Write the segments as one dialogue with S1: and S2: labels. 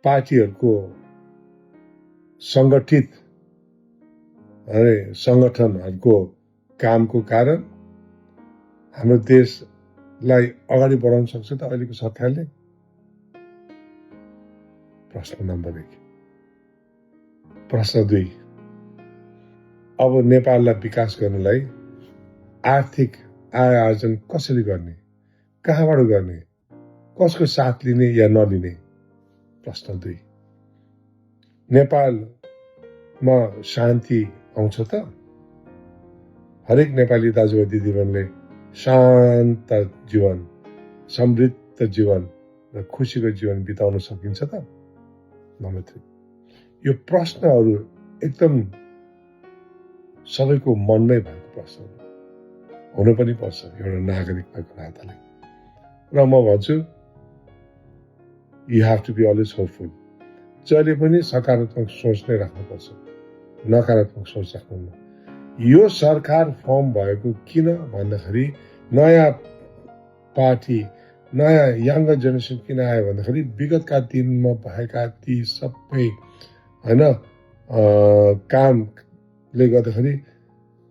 S1: पार्टीहरूको संगठित संगठनहरूको कामको कारण हाम्रो देशलाई अगाडि बढाउन सक्छ त अहिलेको सरकारले? प्रश्न नम्बर 1। प्रश्न 2, अब नेपाललाई विकास गर्नलाई आर्थिक आय आर्जन कसरी गर्ने, कहाँबाट गर्ने, कसको साथ लिने या नलिने? प्रश्न 2। नेपालमा शान्ति आउँछ त? हरेक नेपाली दाजुभाइ दिदीबहिनीले शान्त जीवन, समृद्ध जीवन र खुसीको जीवन बिताउन सकिन्छ त? नम्बर 3। यो प्रश्नहरू एकदम सबैको मनमै भएको प्रश्नहरू हुनु पनि पर्छ एउटा नागरिक भएको नाताले। र म भन्छु you have to be always hopeful. जहिले पनि सकारात्मक सोच नै राख्नुपर्छ, नकारात्मक सोच राख्नुहुन्न। यो सरकार फर्म भएको किन भन्दाखेरि नयाँ पार्टी, नयाँ यङ्गर जेनेरेसन किन आयो भन्दाखेरि विगतका दिनमा भएका ती सबै कामले गर्दाखेरि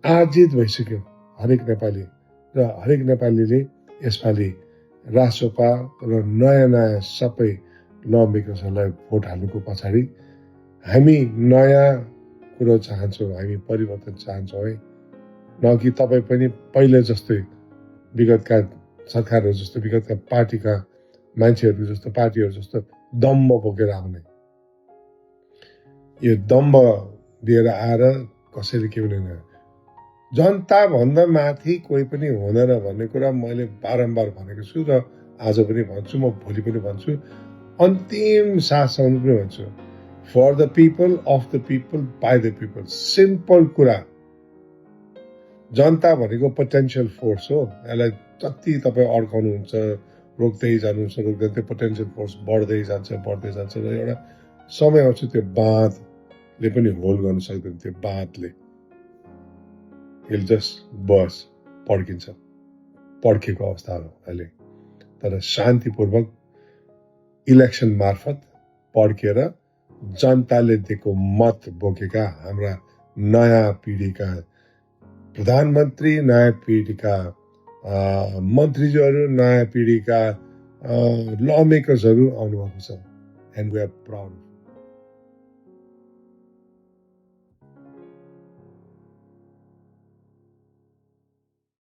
S1: आजित भइसक्यो हरेक नेपाली, र हरेक नेपालीले यसपालि रासोपा र नयाँ सबै ल मेकर्सहरूलाई भोट हाल्नुको पछाडि हामी नयाँ कुरो चाहन्छौँ, हामी परिवर्तन चाहन्छौँ है। न कि तपाईँ पनि पहिले जस्तै विगतका सरकारहरू जस्तो, विगतका पार्टीका मान्छेहरू जस्तो, पार्टीहरू जस्तो दम्ब बोकेर आउने। यो दम्ब दिएर आएर कसैले के पनि हुँदैन। जनता भन्दा माथि कोही पनि हुँदैन भन्ने कुरा मैले बारम्बार भनेको छु र आज पनि भन्छु, म भोलि पनि भन्छु, अन्तिम साससम्म पनि भन्छु। For the people, of the people, by the people. Simple कुरा। जनता भनेको पोटेन्सियल फोर्स हो। यसलाई जति तपाईँ अड्काउनुहुन्छ, रोक्दै जानुहुन्छ, रोक्दै त्यो पोटेन्सियल फोर्स बढ्दै जान्छ र एउटा समय आउँछ त्यो बाँधले पनि होल्ड गर्न सक्दैन। त्यो बाँधले जस्ट बस पड्किन्छ, पड्केको अवस्था हो अहिले। तर शान्तिपूर्वक इलेक्सन मार्फत पड्केर जनताले दिएको मत बोकेका हाम्रा नयाँ पिढीका प्रधानमन्त्री, नयाँ पिढीका मन्त्रीज्यूहरू, नयाँ पिढीका ल मेकर्सहरू आउनुभएको छ। And we are proud.